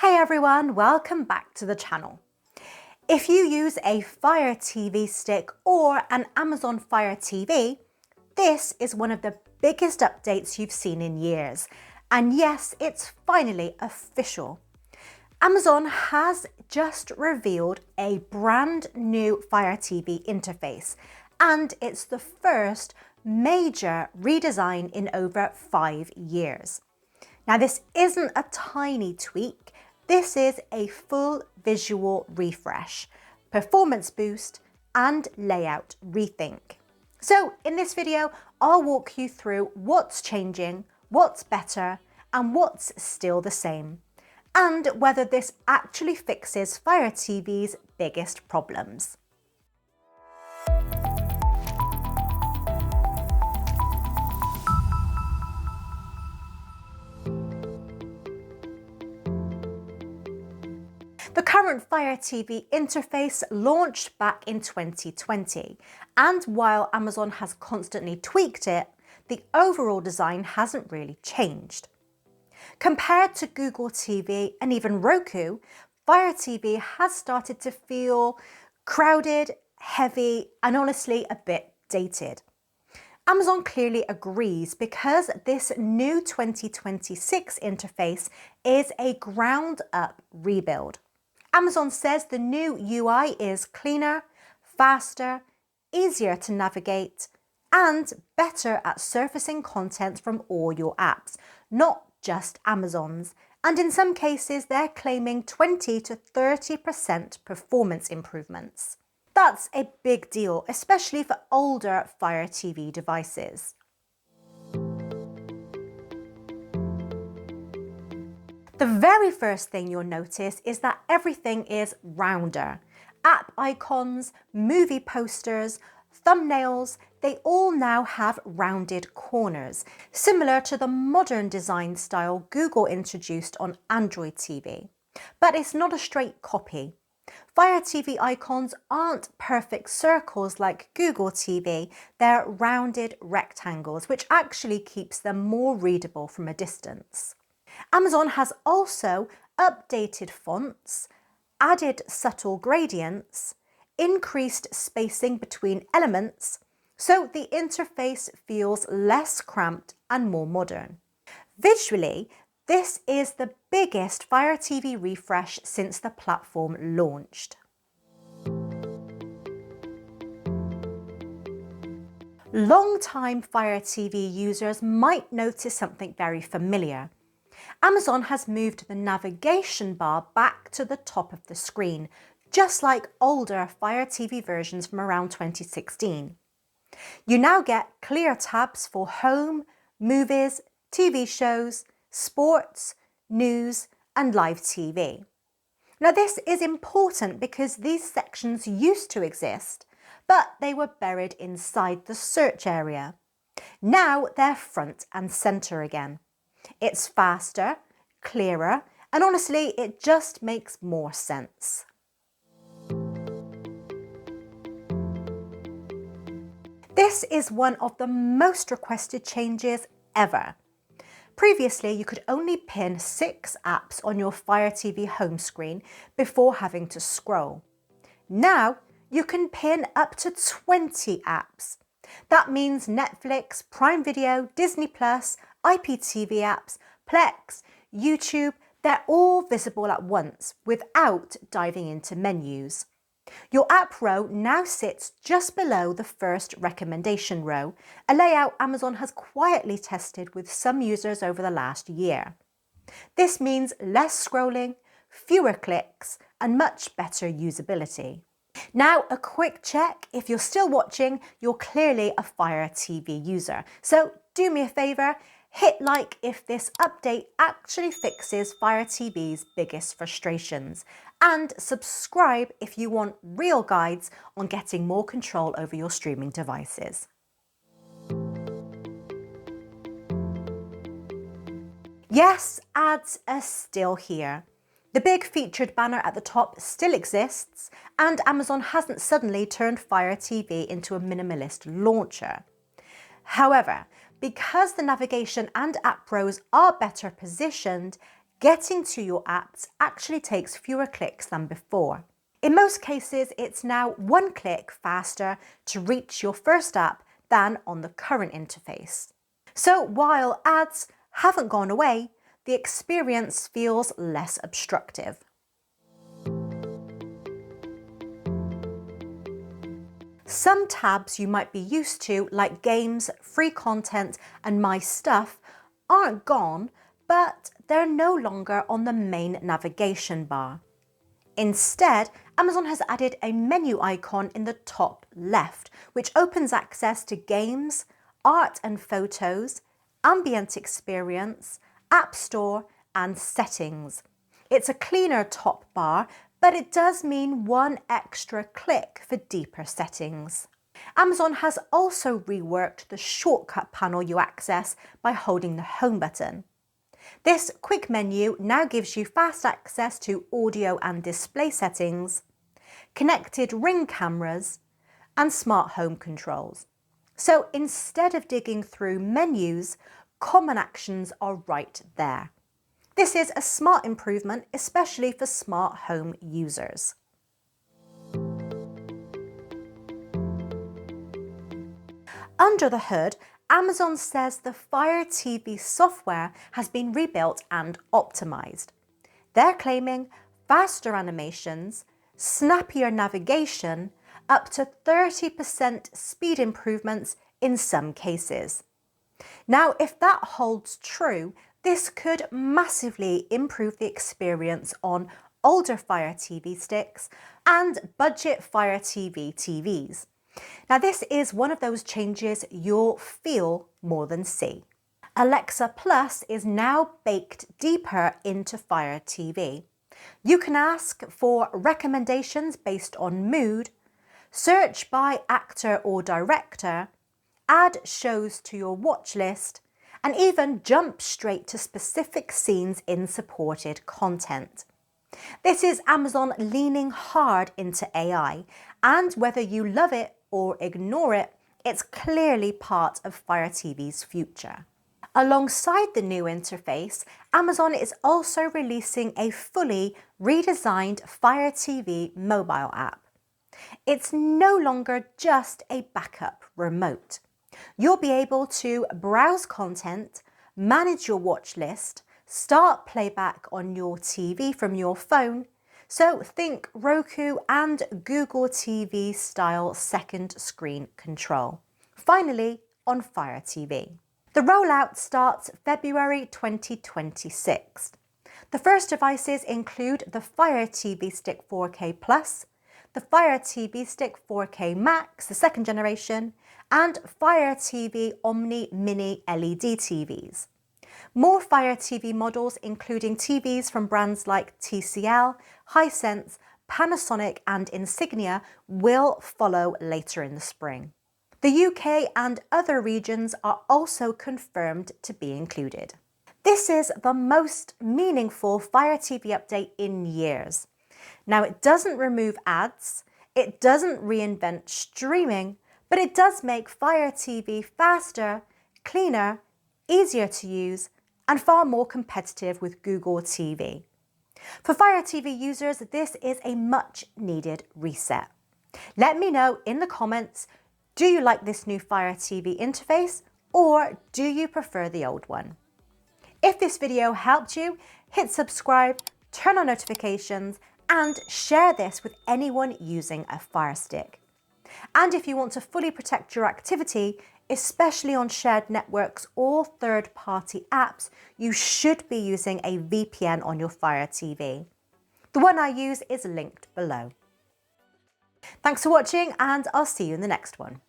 Hey everyone, welcome back to the channel. If you use a Fire TV stick or an Amazon Fire TV, this is one of the biggest updates you've seen in years. And yes, it's finally official. Amazon has just revealed a brand new Fire TV interface, and it's the first major redesign in over 5 years. Now, this isn't a tiny tweak. This is a full visual refresh, performance boost, and layout rethink. So in this video, I'll walk you through what's changing, what's better, and what's still the same, and whether this actually fixes Fire TV's biggest problems. The current Fire TV interface launched back in 2020, and while Amazon has constantly tweaked it, the overall design hasn't really changed. Compared to Google TV and even Roku, Fire TV has started to feel crowded, heavy, and honestly a bit dated. Amazon clearly agrees because this new 2026 interface is a ground-up rebuild. Amazon says the new UI is cleaner, faster, easier to navigate, and better at surfacing content from all your apps, not just Amazon's. And in some cases, they're claiming 20 to 30% performance improvements. That's a big deal, especially for older Fire TV devices. The very first thing you'll notice is that everything is rounder. App icons, movie posters, thumbnails, they all now have rounded corners, similar to the modern design style Google introduced on Android TV. But it's not a straight copy. Fire TV icons aren't perfect circles like Google TV, they're rounded rectangles, which actually keeps them more readable from a distance. Amazon has also updated fonts, added subtle gradients, increased spacing between elements, so the interface feels less cramped and more modern. Visually, this is the biggest Fire TV refresh since the platform launched. Long-time Fire TV users might notice something very familiar. Amazon has moved the navigation bar back to the top of the screen, just like older Fire TV versions from around 2016. You now get clear tabs for home, movies, TV shows, sports, news, and live TV. Now, this is important because these sections used to exist, but they were buried inside the search area. Now they're front and center again. It's faster, clearer, and honestly, it just makes more sense. This is one of the most requested changes ever. Previously, you could only pin 6 apps on your Fire TV home screen before having to scroll. Now, you can pin up to 20 apps. That means Netflix, Prime Video, Disney+, IPTV apps, Plex, YouTube, they're all visible at once without diving into menus. Your app row now sits just below the first recommendation row, a layout Amazon has quietly tested with some users over the last year. This means less scrolling, fewer clicks, and much better usability. Now, a quick check. If you're still watching, you're clearly a Fire TV user. So do me a favor, hit like if this update actually fixes Fire TV's biggest frustrations, and subscribe if you want real guides on getting more control over your streaming devices. Yes, ads are still here. The big featured banner at the top still exists, and Amazon hasn't suddenly turned Fire TV into a minimalist launcher. However, because the navigation and app rows are better positioned, getting to your apps actually takes fewer clicks than before. In most cases, it's now one click faster to reach your first app than on the current interface. So while ads haven't gone away, the experience feels less obstructive. Some tabs you might be used to, like Games, Free Content, and My Stuff, aren't gone, but they're no longer on the main navigation bar. Instead, Amazon has added a menu icon in the top left, which opens access to Games, Art and Photos, Ambient Experience, App Store, and Settings. It's a cleaner top bar, but it does mean one extra click for deeper settings. Amazon has also reworked the shortcut panel you access by holding the Home button. This quick menu now gives you fast access to audio and display settings, connected Ring cameras, and smart home controls. So instead of digging through menus, common actions are right there. This is a smart improvement, especially for smart home users. Under the hood, Amazon says the Fire TV software has been rebuilt and optimized. They're claiming faster animations, snappier navigation, up to 30% speed improvements in some cases. Now, if that holds true, this could massively improve the experience on older Fire TV sticks and budget Fire TV TVs. Now, this is one of those changes you'll feel more than see. Alexa Plus is now baked deeper into Fire TV. You can ask for recommendations based on mood, search by actor or director, add shows to your watch list, and even jump straight to specific scenes in supported content. This is Amazon leaning hard into AI, and whether you love it or ignore it, it's clearly part of Fire TV's future. Alongside the new interface, Amazon is also releasing a fully redesigned Fire TV mobile app. It's no longer just a backup remote. You'll be able to browse content, manage your watch list, start playback on your TV from your phone. So think Roku and Google TV style second screen control. Finally, on Fire TV. The rollout starts February 2026. The first devices include the Fire TV Stick 4K Plus, the Fire TV Stick 4K Max, the second generation, and Fire TV Omni Mini LED TVs. More Fire TV models, including TVs from brands like TCL, Hisense, Panasonic and Insignia, will follow later in the spring. The UK and other regions are also confirmed to be included. This is the most meaningful Fire TV update in years. Now, it doesn't remove ads, it doesn't reinvent streaming, but it does make Fire TV faster, cleaner, easier to use, and far more competitive with Google TV. For Fire TV users, this is a much needed reset. Let me know in the comments, do you like this new Fire TV interface, or do you prefer the old one? If this video helped you, hit subscribe, turn on notifications, and share this with anyone using a Firestick. And if you want to fully protect your activity, especially on shared networks or third-party apps, you should be using a VPN on your Fire TV. The one I use is linked below. Thanks for watching, and I'll see you in the next one.